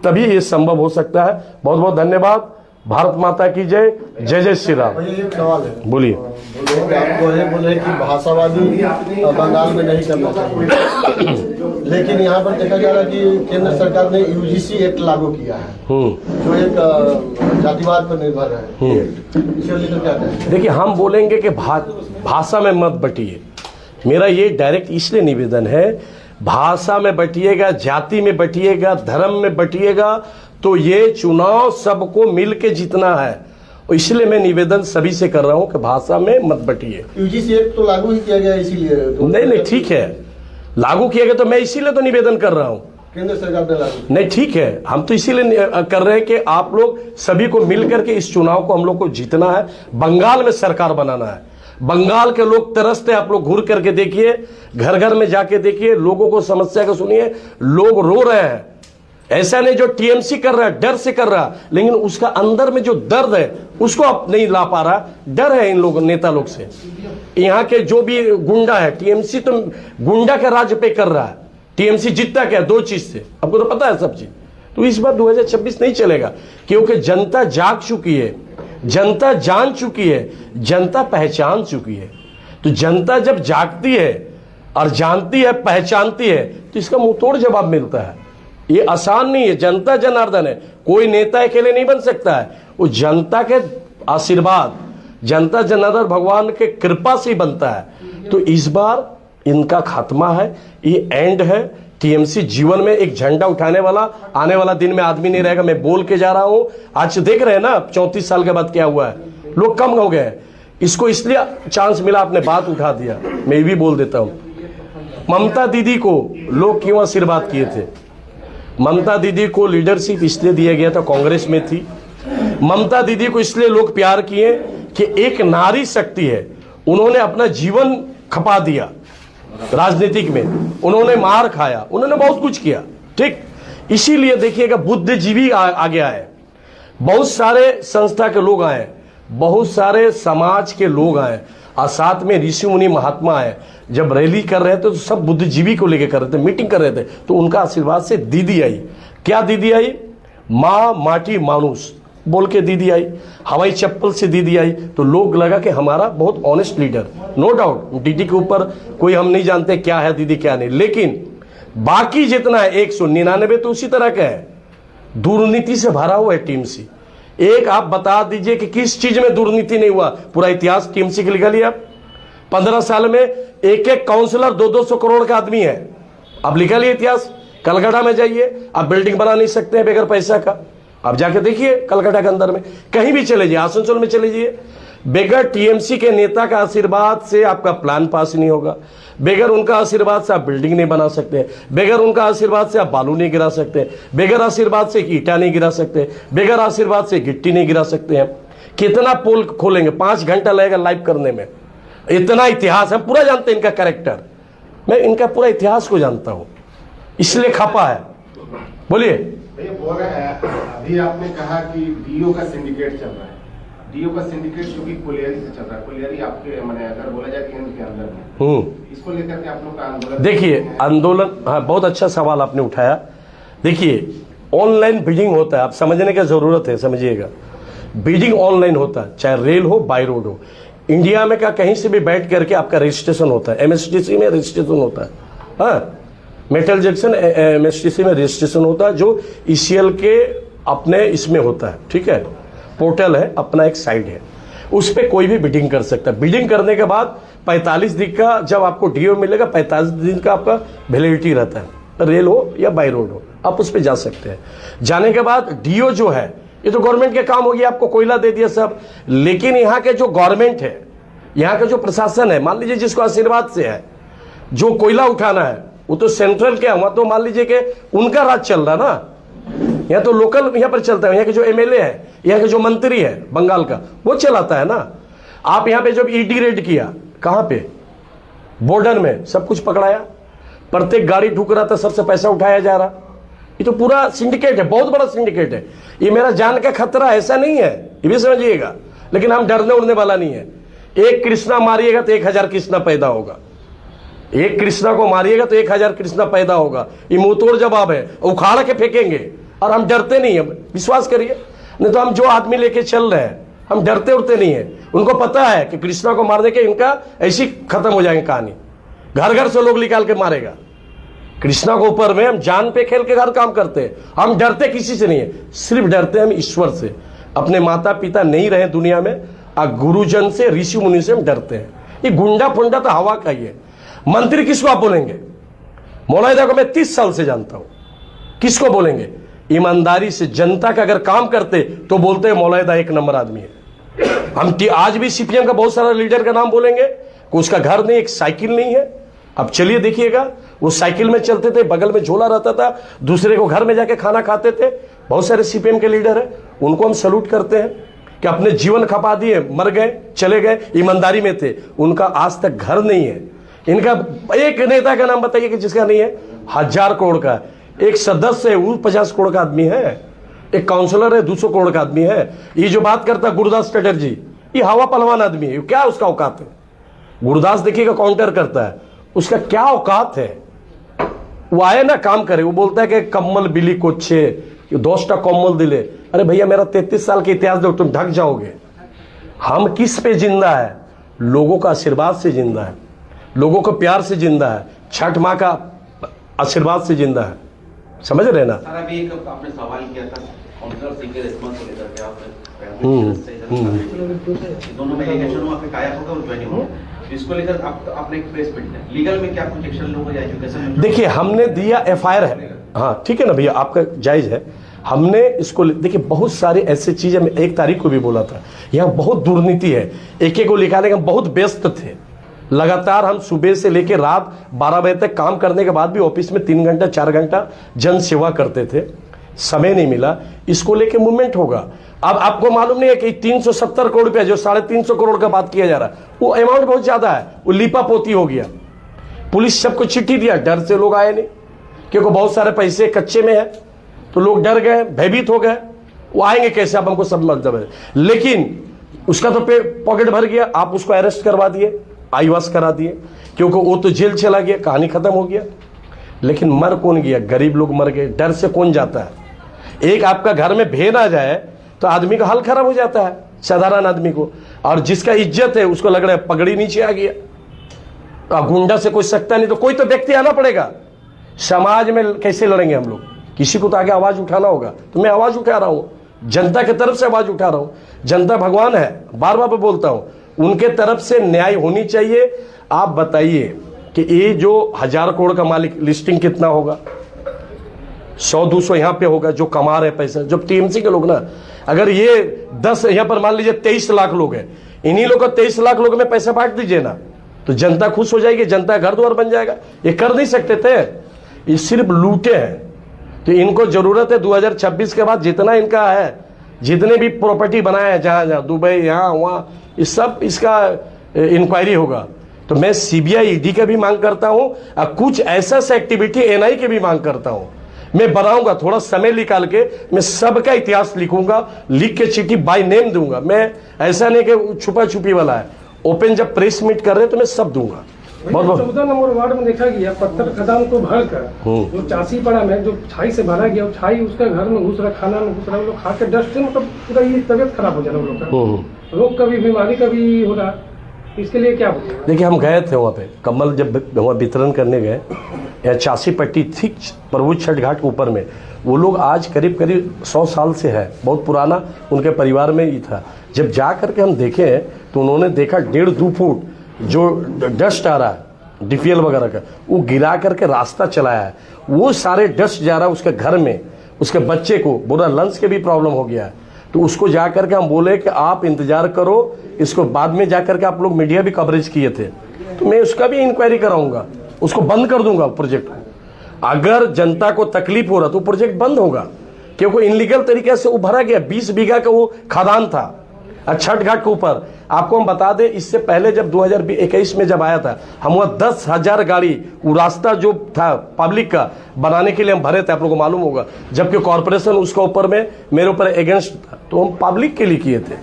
तभी ये संभव हो सकता है। बहुत बहुत धन्यवाद। भारत माता की जय। जय जय श्री राम। एक सवाल है, बोलिए। आपको ये बोले कि भाषावादी बंगाल में नहीं करना चाहिए, लेकिन यहाँ पर देखा जा रहा है कि केंद्र सरकार ने यूजीसी एक्ट लागू किया है, जो एक जातिवाद पर निर्भर है। इसके लिए तो क्या कहें? देखिए, हम बोलेंगे कि भाषा में मत बटिए। मेरा ये डायरेक्ट इसलिए निवेदन है, भाषा में बटिएगा, जाति में बटिएगा, धर्म में बटिएगा तो ये चुनाव सबको मिल के जीतना है। इसलिए मैं निवेदन सभी से कर रहा हूं कि भाषा में मत बटिए। यूजीसी एक्ट तो लागू ही किया गया, इसीलिए तो नहीं ठीक है, लागू किया गया तो मैं इसीलिए तो निवेदन कर रहा हूं। केंद्र सरकार ने लागू नहीं, ठीक है, हम तो इसीलिए कर रहे हैं कि आप लोग सभी को मिल करके इस चुनाव को हम लोग को जीतना है। बंगाल में सरकार बनाना है। बंगाल के लोग तरसते, आप लोग घूर करके देखिए, घर घर में जाके देखिए, लोगों को समस्या को सुनिए, लोग रो रहे हैं। ऐसा नहीं जो टीएमसी कर रहा है डर से कर रहा, लेकिन उसका अंदर में जो दर्द है उसको आप नहीं ला पा रहा। डर है इन लोग, नेता लोग से। यहाँ के जो भी गुंडा है, टीएमसी तो गुंडा का राज पे कर रहा है। टीएमसी जीतता क्या? 2 चीज से, आपको तो पता है सब चीज। तो इस बार 2026 नहीं चलेगा, क्योंकि जनता जाग चुकी है, जनता जान चुकी है, जनता पहचान चुकी है। तो जनता जब जागती है और जानती है, पहचानती है, तो इसका मुंह तोड़ जवाब मिलता है। ये आसान नहीं है। जनता जनार्दन है, कोई नेता अकेले नहीं बन सकता है। वो जनता के आशीर्वाद जनता जनार्दन भगवान के कृपा से ही बनता है। तो इस बार इनका खात्मा है, ये एंड है। टीएमसी जीवन में एक झंडा उठाने वाला आने वाला दिन में आदमी नहीं रहेगा। मैं बोल के जा रहा हूं, आज देख रहे हैं ना 34 साल के बाद क्या हुआ है, लोग कम हो गए। इसको इसलिए चांस मिला, आपने बात उठा दिया। मैं भी बोल देता हूं, ममता दीदी को लोग क्यों आशीर्वाद किए थे? ममता दीदी को लीडरशिप इसलिए दिया गया था, कांग्रेस में थी। ममता दीदी को इसलिए लोग प्यार किए कि एक नारी शक्ति है, उन्होंने अपना जीवन खपा दिया राजनीतिक में, उन्होंने मार खाया, उन्होंने बहुत कुछ किया, ठीक। इसीलिए देखिएगा बुद्धिजीवी आगे आए, बहुत सारे संस्था के लोग आए, बहुत सारे समाज के लोग आए, और साथ में ऋषि मुनि महात्मा आए। जब रैली कर रहे थे तो सब बुद्धिजीवी को लेकर कर रहे थे, मीटिंग कर रहे थे, तो उनका आशीर्वाद से दीदी आई। क्या दीदी आई? माँ माटी मानुस बोल के दीदी आई, हवाई चप्पल से दीदी आई। तो लोग लगा कि हमारा बहुत ऑनेस्ट लीडर, नो डाउट दीदी के ऊपर कोई हम नहीं जानते क्या है दीदी क्या नहीं, लेकिन बाकी जितना है 199 तो उसी तरह का है, दुर्नीति से भरा हुआ है टीएमसी। एक आप बता दीजिए कि किस चीज में दुर्नीति नहीं हुआ? पूरा इतिहास टीएमसी के लिखा लिया। 15 साल में एक एक काउंसलर 200-200 करोड़ का आदमी है। अब लिखा लिया इतिहास। कलकत्ता में जाइए, आप बिल्डिंग बना नहीं सकते हैं बगैर पैसा का। आप जाके देखिए कलकत्ता के अंदर में, कहीं भी चले जाइए, आसनसोल में चले जाइए, बगैर टीएमसी के नेता का आशीर्वाद से आपका प्लान पास नहीं होगा, बगैर उनका आशीर्वाद से आप बिल्डिंग नहीं बना सकते, बगैर उनका आशीर्वाद से आप बालू नहीं गिरा सकते, बगैर आशीर्वाद से ईटा नहीं गिरा सकते, बगैर आशीर्वाद से गिट्टी नहीं गिरा सकते हैं। कितना पोल खोलेंगे, 5 घंटा लगेगा लाइव करने में। इतना इतिहास हम पूरा जानते हैं, इनका कैरेक्टर, मैं इनका पूरा इतिहास को जानता हूं, इसलिए खपा है। बोलिए। बोल रहे हैं, अभी आपने कहा कि डीओ का सिंडिकेट चल रहा है। डीओ का सिंडिकेट क्योंकि कोलियरी से चल रहा है, कोलियरी आपके मैंने अगर बोला जाए केंद्र के अंदर में, इसको लेकर के आप लोग का आंदोलन? देखिए आंदोलन, हाँ बहुत अच्छा सवाल आपने उठाया। देखिए ऑनलाइन बिडिंग होता है, आप समझने की जरूरत है, समझिएगा। बिडिंग ऑनलाइन होता है, चाहे रेल हो बाय रोड हो। इंडिया में क्या कहीं से भी बैठ करके आपका रजिस्ट्रेशन होता है, एमएसटीसी में रजिस्ट्रेशन होता है, हाँ मेटल जंक्शन एमएसटीसी में रजिस्ट्रेशन होता है, जो ईसीएल के अपने इसमें होता है, ठीक है। पोर्टल है, अपना एक साइट है, उस पर कोई भी बिडिंग कर सकता है। बिडिंग करने के बाद 45 दिन का जब आपको डीओ मिलेगा, 45 दिन का आपका वैलिडिटी रहता है, रेल हो या बाय रोड हो, आप उस पर जा सकते हैं। जाने के बाद डीओ जो है, ये तो गवर्नमेंट के काम हो गया, आपको कोयला दे दिया सब, लेकिन यहाँ के जो गवर्नमेंट है, यहाँ का जो प्रशासन है, मान लीजिए जिसको आशीर्वाद से है, जो कोयला उठाना है, वो तो सेंट्रल क्या हुआ, तो मान लीजिए कि उनका राज चल रहा ना, यहाँ तो लोकल यहाँ पर चलता है, यहाँ के जो एमएलए है, यहाँ के जो मंत्री है बंगाल का, वो चलाता है ना। आप यहाँ पे जब ईडी रेड किया, कहाँ पे? बॉर्डर में सब कुछ पकड़ाया, प्रत्येक गाड़ी ठुक रहा था, सबसे पैसा उठाया जा रहा। ये तो पूरा सिंडिकेट है, बहुत बड़ा सिंडिकेट है। ये मेरा जान का खतरा ऐसा नहीं है, ये भी समझिएगा, लेकिन हम डरने उड़ने वाला नहीं है। एक कृष्णा मारिएगा तो 1000 कृष्णा पैदा होगा, एक कृष्णा को मारिएगा तो 1000 कृष्णा पैदा होगा। ये मुंहतोड़ जवाब है, उखाड़ के फेंकेंगे, और हम डरते नहीं है, विश्वास करिए। नहीं तो हम जो आदमी लेके चल रहे हैं, हम डरते उड़ते नहीं है। उनको पता है कि कृष्णा को मारने के इनका ऐसी खत्म हो जाएगी कहानी, घर घर से लोग निकाल के मारेगा। कृष्णा को ऊपर में हम जान पे खेल के हर काम करते हैं, हम डरते किसी से नहीं है, सिर्फ डरते हम ईश्वर से। अपने माता पिता नहीं रहे दुनिया में, गुरुजन से, ऋषि मुनि से हम डरते हैं। ये गुंडा फुंडा तो हवा का ही है। मंत्री किसको आप बोलेंगे? मौलाना को मैं 30 साल से जानता हूं, किसको बोलेंगे? ईमानदारी से जनता का अगर काम करते तो बोलते हैं मौलाना एक नंबर आदमी है। हम आज भी सीपीएम का बहुत सारा लीडर का नाम बोलेंगे, उसका घर नहीं, एक साइकिल नहीं है। अब चलिए देखिएगा, वो साइकिल में चलते थे, बगल में झोला रहता था, दूसरे को घर में जाके खाना खाते थे। बहुत सारे सीपीएम के लीडर हैं, उनको हम सैल्यूट करते हैं कि अपने जीवन खपा दिए, मर गए, चले गए, ईमानदारी में थे। उनका आज तक घर नहीं है। इनका एक नेता का नाम बताइए कि जिसका नहीं है। 1000 करोड़ का एक सदस्य है, वो 50 करोड़ का आदमी है। एक काउंसलर है, 200 करोड़ का आदमी है। ये जो बात करता है गुरुदास चटर्जी, ये हवा पहलवान आदमी है, क्या उसका औकात है? गुरुदास देखिएगा काउंटर करता है, उसका क्या औकात है? वो आए ना काम करे, वो बोलता है कि कम्मल बिली को 10टा कम्मल दिले। अरे भैया मेरा 33 साल के इतिहास दो, तुम ढक जाओगे। हम किस पे जिंदा है? लोगों का आशीर्वाद से जिंदा है, लोगों को प्यार से जिंदा है, छठ माँ का आशीर्वाद से जिंदा है। समझ रहे ना? सर अभी एक आपने सवाल किया था काउंसलर सिंह के रिस्पॉन्स को लेकर के, आप दोनों में एक एक्शन हुआ, फिर काया होगा और ज्वाइनिंग होगा। इसको लेकर आपने एक प्रेस मीट किया, लीगल में क्या कुछ एक्शन लोगों या एजुकेशन में? देखिए, हमने दिया FIR है, हाँ ठीक है ना भैया, आपका जायज है। हमने इसको देखिए, बहुत सारे ऐसे चीजें, मैं 1 तारीख को भी बोला था, यहाँ बहुत दुर्नीति है। एक को निकालने के हम बहुत व्यस्त थे, लगातार हम सुबह से लेकर रात 12 बजे तक काम करने के बाद भी ऑफिस में 3 घंटा 4 घंटा जन सेवा करते थे, समय नहीं मिला। इसको लेके मूवमेंट होगा। अब आपको मालूम नहीं है कि 370 करोड़ रुपया जो 350 करोड़ का बात किया जा रहा है, वो अमाउंट बहुत ज्यादा है, वो लीपा पोती हो गया। पुलिस सबको चिट्ठी दिया, डर से लोग आए नहीं, क्योंकि बहुत सारे पैसे कच्चे में है, तो लोग डर गए, भयभीत हो गए, वो आएंगे कैसे, अब हमको सब मतलब है। लेकिन उसका तो पॉकेट भर गया, आप उसको अरेस्ट करवा दिए, आईवास करा दिए, क्योंकि वो तो जेल चला गया, कहानी खत्म हो गया। लेकिन मर कौन गया? गरीब लोग मर गए। डर से कौन जाता है? एक आपका घर में भेड़ आ जाए तो आदमी का हाल खराब हो जाता है, साधारण आदमी को। और जिसका इज्जत है उसको लग रहा है पगड़ी नीचे आ गया, गुंडा से कोई सकता नहीं, तो कोई तो व्यक्ति आना पड़ेगा। समाज में कैसे लड़ेंगे हम लोग? किसी को तो आगे आवाज उठाना होगा। तो मैं आवाज उठा रहा हूं, जनता की तरफ से आवाज उठा रहा हूं। जनता भगवान है, बार बार बोलता हूं, उनके तरफ से न्याय होनी चाहिए। आप बताइए कि ये जो 1000 करोड़ का मालिक, लिस्टिंग कितना होगा? 100-200 यहाँ पे होगा जो कमा रहे पैसा, जब TMC के लोग ना, अगर ये 10 यहाँ पर मान लीजिए 23 लाख लोग हैं, इन्हीं लोग को 23 लाख लोगों में पैसा बांट दीजिए ना, तो जनता खुश हो जाएगी, जनता घर द्वार बन जाएगा। ये कर नहीं सकते थे, ये सिर्फ लूटे हैं। तो इनको जरूरत है 2026 के बाद जितना इनका है, जितने भी प्रॉपर्टी बनाए हैं जहां जहां, दुबई यहाँ वहां, इस सब इसका इंक्वायरी होगा। तो मैं CBI ED का भी मांग करता हूं, और कुछ ऐसा एक्टिविटी NI के भी मांग करता हूं। मैं बनाऊंगा, थोड़ा समय निकाल के मैं सबका इतिहास लिखूंगा, लिख के चिट्ठी बाय नेम दूंगा। मैं ऐसा नहीं कि छुपा छुपी वाला है, ओपन जब प्रेस मीट कर रहे हैं तो मैं सब दूंगा। बहुत बहुत 14 नंबर वार्ड में देखा गया पत्थर खदान को भरकर जो चासी पड़ा में जो छाई से भरा गया, छाई उसका घर में घुस रहा, खाना में घुस रहा, लोग खा के डस्ट से मतलब पूरा ये तबियत खराब हो जाना लोग का, रोग का भी, बीमारी का भी हो रहा। इसके लिए क्या बोलिए? देखिए, हम गए थे वहाँ पे, कम्बल जब वहाँ वितरण करने गए, या 86 पट्टी थी प्रभु छठ घाट ऊपर में, वो लोग आज करीब 100 साल से है, बहुत पुराना उनके परिवार में ही था। जब जा करके हम देखे तो उन्होंने देखा 1.5-2 फुट जो डस्ट आ रहा है, DPL वगैरह का, वो गिरा करके रास्ता चलाया है, वो सारे डस्ट जा रहा है उसके घर में। उसके बच्चे को बुरा लंग्स के भी प्रॉब्लम हो गया है। तो उसको जा करके हम बोले कि आप इंतजार करो, इसको बाद में जा करके आप लोग मीडिया भी कवरेज किए थे, तो मैं उसका भी इंक्वायरी कराऊंगा, उसको बंद कर दूंगा प्रोजेक्ट को। अगर जनता को तकलीफ हो रहा तो प्रोजेक्ट बंद होगा, क्योंकि इनलीगल तरीके से वो भरा गया। 20 बीघा का वो खदान था छठ घाट के ऊपर। आपको हम बता दें, इससे पहले जब 2021 में जब आया था, हम वहाँ 10,000 गाड़ी, वो रास्ता जो था पब्लिक का बनाने के लिए हम भरे थे, आप लोगों को मालूम होगा, जबकि कॉर्पोरेशन उसके ऊपर में मेरे ऊपर अगेंस्ट था, तो हम पब्लिक के लिए किए थे।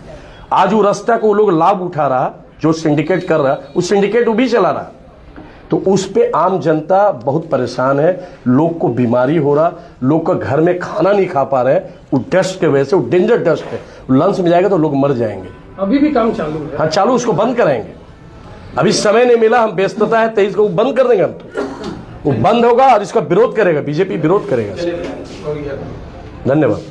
आज वो रास्ता को वो लोग लाभ उठा रहा, जो सिंडिकेट कर रहा, उस सिंडिकेट वो भी चला रहा, तो उस पे आम जनता बहुत परेशान है। लोग को बीमारी हो रहा, लोग का घर में खाना नहीं खा पा रहे, वो डस्ट के वजह से, वो डेंजर डस्ट है, लंग्स में जाएगा तो लोग मर जाएंगे। अभी भी काम चालू है? हाँ चालू, उसको बंद कराएंगे। अभी समय नहीं मिला, हम व्यस्तता है 23 को बंद कर देंगे हम, तो वो बंद होगा और इसका विरोध करेगा, बीजेपी विरोध करेगा। धन्यवाद।